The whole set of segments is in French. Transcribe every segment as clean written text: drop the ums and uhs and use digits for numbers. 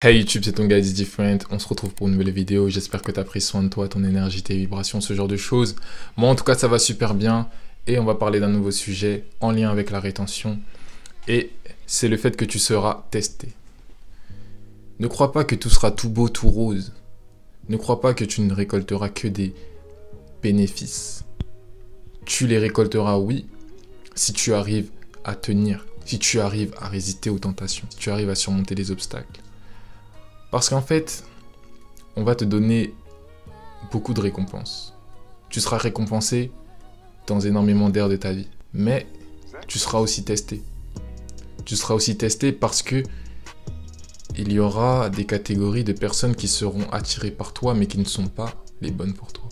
Hey YouTube, c'est ton gars Is Different. On se retrouve pour une nouvelle vidéo. J'espère que tu as pris soin de toi, ton énergie, tes vibrations, ce genre de choses. Moi, en tout cas, ça va super bien. Et on va parler d'un nouveau sujet en lien avec la rétention. Et c'est le fait que tu seras testé. Ne crois pas que tout sera tout beau, tout rose. Ne crois pas que tu ne récolteras que des bénéfices. Tu les récolteras, oui, si tu arrives à tenir, si tu arrives à résister aux tentations, si tu arrives à surmonter les obstacles. Parce qu'en fait, on va te donner beaucoup de récompenses. Tu seras récompensé dans énormément d'aires de ta vie. Mais tu seras aussi testé. Tu seras aussi testé parce que il y aura des catégories de personnes qui seront attirées par toi mais qui ne sont pas les bonnes pour toi.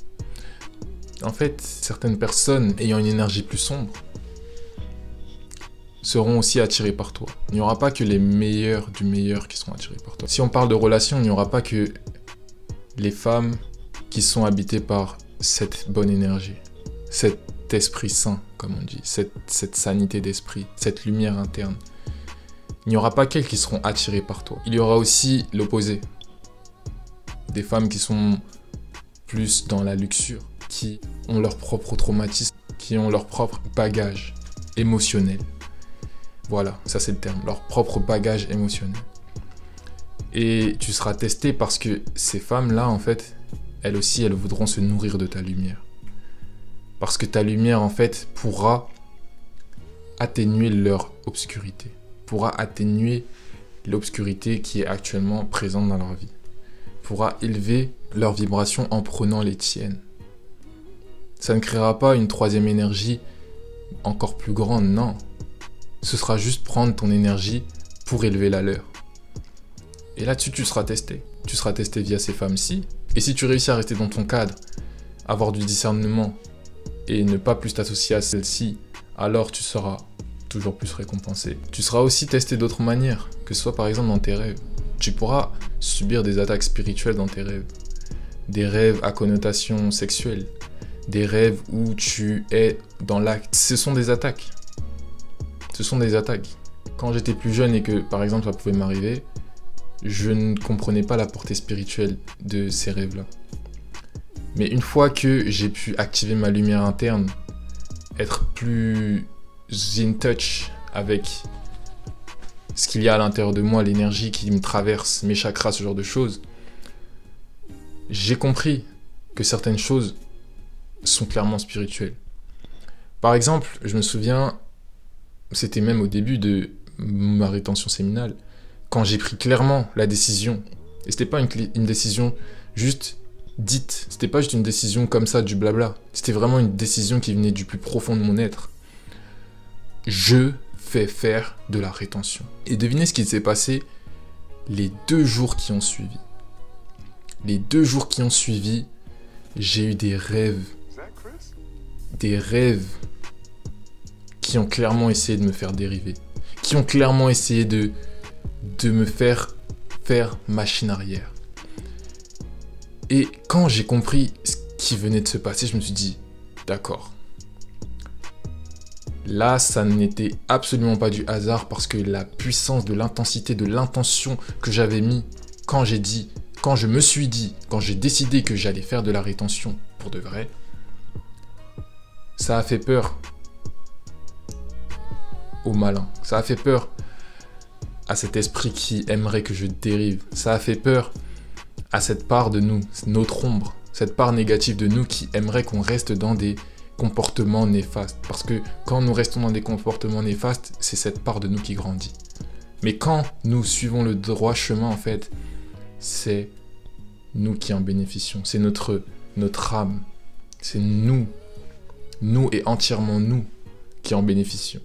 En fait, certaines personnes ayant une énergie plus sombre seront aussi attirés par toi. Il n'y aura pas que les meilleurs du meilleur qui seront attirés par toi. Si on parle de relations, il n'y aura pas que les femmes qui sont habitées par cette bonne énergie, cet esprit sain, comme on dit, cette sanité d'esprit, cette lumière interne. Il n'y aura pas qu'elles qui seront attirées par toi. Il y aura aussi l'opposé. Des femmes qui sont plus dans la luxure, qui ont leur propre traumatisme, qui ont leur propre bagage émotionnel. Voilà, ça c'est le terme, leur propre bagage émotionnel. Et tu seras testé parce que ces femmes-là, en fait, elles aussi, elles voudront se nourrir de ta lumière. Parce que ta lumière, en fait, pourra atténuer leur obscurité. Pourra atténuer l'obscurité qui est actuellement présente dans leur vie. Pourra élever leur vibration en prenant les tiennes. Ça ne créera pas une troisième énergie encore plus grande, non. Ce sera juste prendre ton énergie pour élever la leur. Et là-dessus, tu seras testé. Tu seras testé via ces femmes-ci. Et si tu réussis à rester dans ton cadre, avoir du discernement et ne pas plus t'associer à celle-ci, alors tu seras toujours plus récompensé. Tu seras aussi testé d'autres manières, que ce soit par exemple dans tes rêves. Tu pourras subir des attaques spirituelles dans tes rêves. Des rêves à connotation sexuelle. Des rêves où tu es dans l'acte. Ce sont des attaques. Ce sont des attaques. Quand j'étais plus jeune et que, par exemple, ça pouvait m'arriver, je ne comprenais pas la portée spirituelle de ces rêves-là. Mais une fois que j'ai pu activer ma lumière interne, être plus in touch avec ce qu'il y a à l'intérieur de moi, l'énergie qui me traverse, mes chakras, ce genre de choses, j'ai compris que certaines choses sont clairement spirituelles. Par exemple, je me souviens, c'était même au début de ma rétention séminale, quand j'ai pris clairement la décision, et c'était pas une décision juste dite, c'était pas juste une décision comme ça, du blabla, c'était vraiment une décision qui venait du plus profond de mon être. Je vais faire de la rétention. Et devinez ce qui s'est passé les 2 jours qui ont suivi. Les 2 jours qui ont suivi, j'ai eu des rêves. Des rêves qui ont clairement essayé de me faire dériver, qui ont clairement essayé de me faire machine arrière. Et quand j'ai compris ce qui venait de se passer, je me suis dit, d'accord. Là, ça n'était absolument pas du hasard parce que la puissance de l'intensité, de l'intention que j'avais mis quand j'ai décidé que j'allais faire de la rétention pour de vrai, ça a fait peur au malin. Ça a fait peur à cet esprit qui aimerait que je dérive. Ça a fait peur à cette part de nous, notre ombre, cette part négative de nous qui aimerait qu'on reste dans des comportements néfastes. Parce que quand nous restons dans des comportements néfastes, c'est cette part de nous qui grandit. Mais quand nous suivons le droit chemin, en fait, c'est nous qui en bénéficions. C'est notre âme. C'est nous et entièrement nous qui en bénéficions.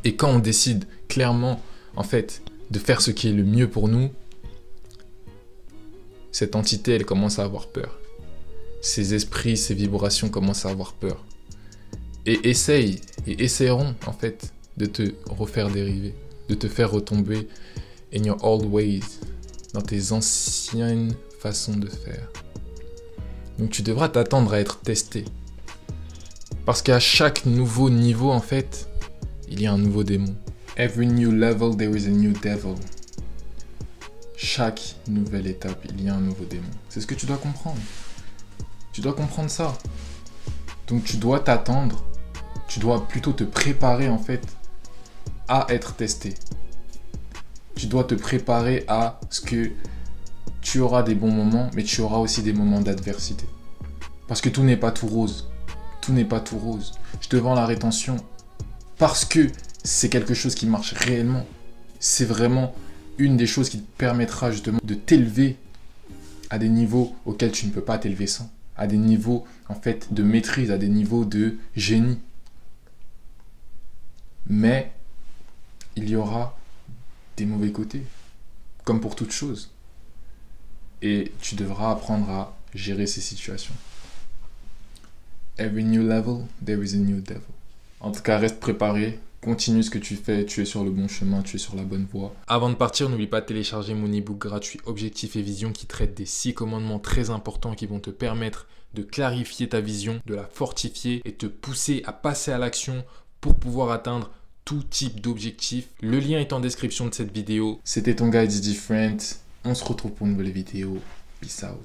Et quand on décide clairement, en fait, de faire ce qui est le mieux pour nous, cette entité, elle commence à avoir peur. Ces esprits, ces vibrations commencent à avoir peur. Et essayeront, en fait, de te refaire dériver, de te faire retomber in your old ways, dans tes anciennes façons de faire. Donc tu devras t'attendre à être testé. Parce qu'à chaque nouveau niveau, en fait, il y a un nouveau démon. Every new level, there is a new devil. chaque nouvelle étape, il y a un nouveau démon. C'est ce que tu dois comprendre. Tu dois comprendre ça. Donc tu dois t'attendre, tu dois plutôt te préparer en fait à être testé. Tu dois te préparer à ce que tu auras des bons moments, mais tu auras aussi des moments d'adversité. Parce que tout n'est pas tout rose. Tout n'est pas tout rose. Je te vends la rétention parce que c'est quelque chose qui marche réellement. C'est vraiment une des choses qui te permettra justement de t'élever à des niveaux auxquels tu ne peux pas t'élever sans. À des niveaux en fait de maîtrise, à des niveaux de génie. Mais il y aura des mauvais côtés, comme pour toute chose. Et tu devras apprendre à gérer ces situations. Every new level, there is a new devil. En tout cas, reste préparé. Continue ce que tu fais, tu es sur le bon chemin, tu es sur la bonne voie. Avant de partir, n'oublie pas de télécharger mon e-book gratuit Objectif et Vision qui traite des 6 commandements très importants qui vont te permettre de clarifier ta vision, de la fortifier et te pousser à passer à l'action pour pouvoir atteindre tout type d'objectif. Le lien est en description de cette vidéo. C'était ton guide Different. On se retrouve pour une nouvelle vidéo. Peace out.